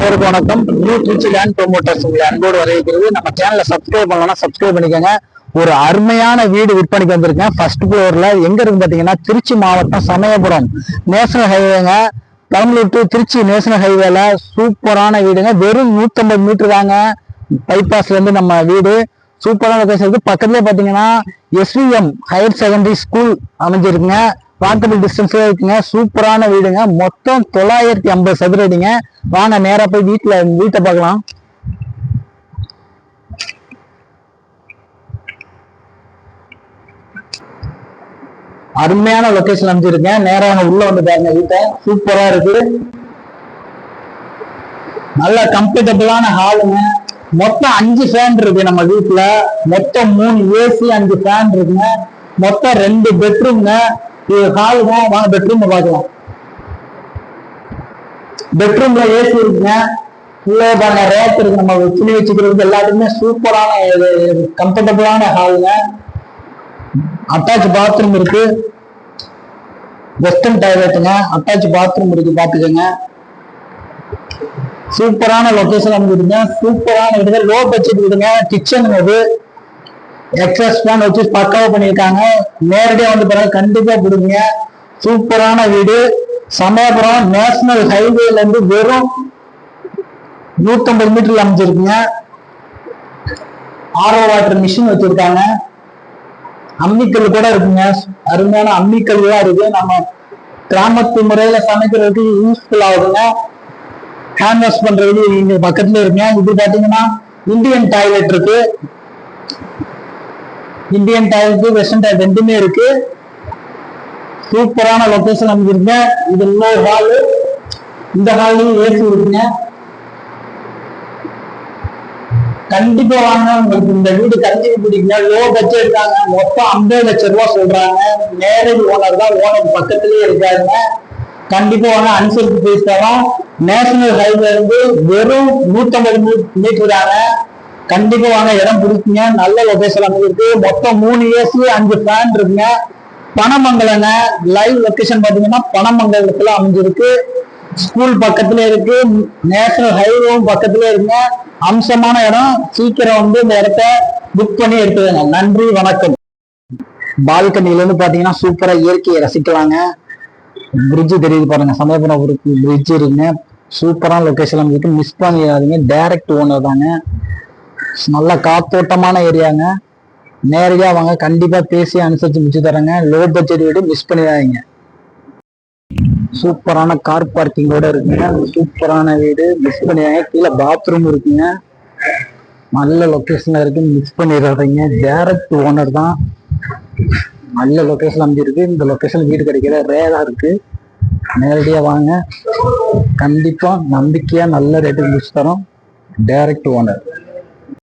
அனைவருக்கும் வணக்கம். New Trichy land promoters உங்களை அன்போடு வரவேற்கிறது. நம்ம சேனலை சப்ஸ்கிரைப் பண்ணலாம், சப்ஸ்கிரைப் பண்ணிக்கோங்க. ஒரு அருமையான வீடு விற்பனைக்கு வந்திருக்கேன். ஃபர்ஸ்ட் ஃப்ளோர்ல எங்க இருக்கு பாத்தீங்கன்னா, திருச்சி மாவட்டம் சமயபுரம் நேஷனல் ஹைவேங்க. பெரம்பலூர் டு திருச்சி நேஷனல் ஹைவேல சூப்பரான வீடுங்க. வெறும் 150 மீட்டர் தாங்க பைபாஸ்ல இருந்து நம்ம வீடு. சூப்பரான லொகேஷன் இருக்கு. பக்கத்துலேயே பாத்தீங்கன்னா எஸ்விஎம் ஹையர் செகண்டரி ஸ்கூல் அமைஞ்சிருக்குங்க. வாக்கபிள் டிஸ்டன்ஸ்ல இருக்குங்க. சூப்பரான வீடுங்க. மொத்தம் 950 சதுர அடிங்க. வாங்க நேரா போய் வீட்டை பார்க்கலாம். அருமையான லொகேஷன் அமைஞ்சிருக்கேன். நேரா உள்ள வந்து பாருங்க. வீட்டை சூப்பரா இருக்கு. நல்ல கம்ஃபர்டபுளான ஹாலுங்க. மொத்தம் 5 ஃபேன் இருக்கு நம்ம வீட்டுல. மொத்தம் 3 ஏசி, 5 ஃபேன் இருக்குங்க. மொத்தம் 2 பெட்ரூம்ங்க. இது ஹாலுங்க. வாங்க பெட்ரூம் பார்க்கலாம். பெட்ரூம்ல ஏசி இருக்குங்க. உள்ள பாருங்க ரேக் இருக்கு. நம்ம துணி வச்சுக்கிறதுக்கு எல்லாத்துக்குமே சூப்பரான கம்ஃபர்டபுளான ஹாலுங்க. அட்டாச் பாத்ரூம் இருக்கு. வெஸ்டர்ன் டாய்லெட்டுங்க. அட்டாச் பாத்ரூம் இருக்கு, பாத்துக்கோங்க. சூப்பரான லொகேஷன் அமைஞ்சிருங்க. சூப்பரான வீடுங்க. லோ பட்ஜெட் வீடுங்க. கிச்சன் இது எக்ஸஸ் ஃபேன் வச்சு பக்காவா பண்ணியிருக்காங்க. நேரடியா வந்து பாருங்க, கண்டிப்பா கொடுங்க. சூப்பரான வீடு. சமயபுரம் நேஷனல் ஹைவேல இருந்து வெறும் 150 மீட்டர்ல அமைஞ்சிருக்குங்க. ஆரோ வாட்டர் மிஷின் வச்சிருக்காங்க. அம்மிக்கல் கூட இருக்குங்க. அருமையான அம்மிக்கல் தான் இருக்கு. நம்ம கிராமத்து முறையில சமைக்கிறதுக்கு யூஸ்ஃபுல் ஆகுதுங்க. ஹேண்ட் வாஷ் பண்றது இங்க பக்கத்துல இருக்குங்க. இது பாத்தீங்கன்னா இந்தியன் டாய்லெட் இருக்கு. இந்தியன் டாய்லெட், வெஸ்டர்ன் டாய்லெட் ரெண்டுமே இருக்கு. சூப்பரான லொகேஷன் அமைஞ்சிருங்க. இது இன்னொரு ஹாலு. இந்த ஹால்லையும் ஏசி இருக்குங்க. கண்டிப்பா வாங்க. உங்களுக்கு இந்த வீடு கண்டிப்பா பிடிக்குங்க. லோ பட்ஜெட் தாங்க. மொத்தம் 50 லட்சம் ரூபாய் சொல்றாங்க. நேரடி ஓனர் தான். ஓனர் பக்கத்திலேயே இருக்காருங்க. கண்டிப்பா வாங்க. அனுசரித்து பேசிட்டாலும் நேஷனல் ஹைவே இருந்து வெறும் 150 மீட்டர் தாங்க. கண்டிப்பா வாங்க. இடம் பிடிக்குங்க. நல்ல லொகேஷன் அமைஞ்சிருக்கு. மொத்தம் 3 ஏசி, 5 ஃபேன் இருக்குங்க. பனமங்கலங்க. லைவ் லொகேஷன் பாத்தீங்கன்னா பனமங்கலத்துல அமைஞ்சிருக்கு. ஸ்கூல் பக்கத்துல இருக்கு. நேஷனல் ஹைவேவும் பக்கத்துல இருக்குங்க. அம்சமான இடம். சீக்கிரம் வந்து இந்த இடத்த புக் பண்ணி எடுத்துக்கங்க. நன்றி, வணக்கம். பால்கனில இருந்து பாத்தீங்கன்னா சூப்பரா இயற்கையை ரசிக்கலாங்க. பிரிட்ஜ் தெரியுது பாருங்க. சமயபுரம் பிரிட்ஜ் இருக்குங்க. சூப்பரான லொகேஷன் அமைஞ்சிருக்கு. மிஸ் பண்ணிடாதீங்க. டைரக்ட் ஓனர் தாங்க. நல்ல காத்தோட்டமான ஏரியாங்க. நேரடியா வாங்க. கண்டிப்பா பேசி அனுசரிச்சு முடிச்சு தரேங்க. லோ பட்ஜெட் வீடு மிஸ் பண்ணிடாதீங்க. சூப்பரான கார் பார்க்கிங்கோட இருக்குங்க. சூப்பரான வீடு மிஸ் பண்ணிடாதீங்க. கீழே பாத்ரூம் இருக்குங்க. நல்ல லொகேஷன்ல இருக்கு. மிஸ் பண்ணிடாதீங்க. டைரக்ட் ஓனர் தான். நல்ல லொகேஷன் அமைஞ்சிருக்கு. இந்த லொகேஷன் வீடு கிடைக்கிற ரேரா இருக்கு. நேரடியா வாங்க. கண்டிப்பா நம்பிக்கையா நல்ல ரேட்டுக்கு முடிச்சு தரோம். Direct owner.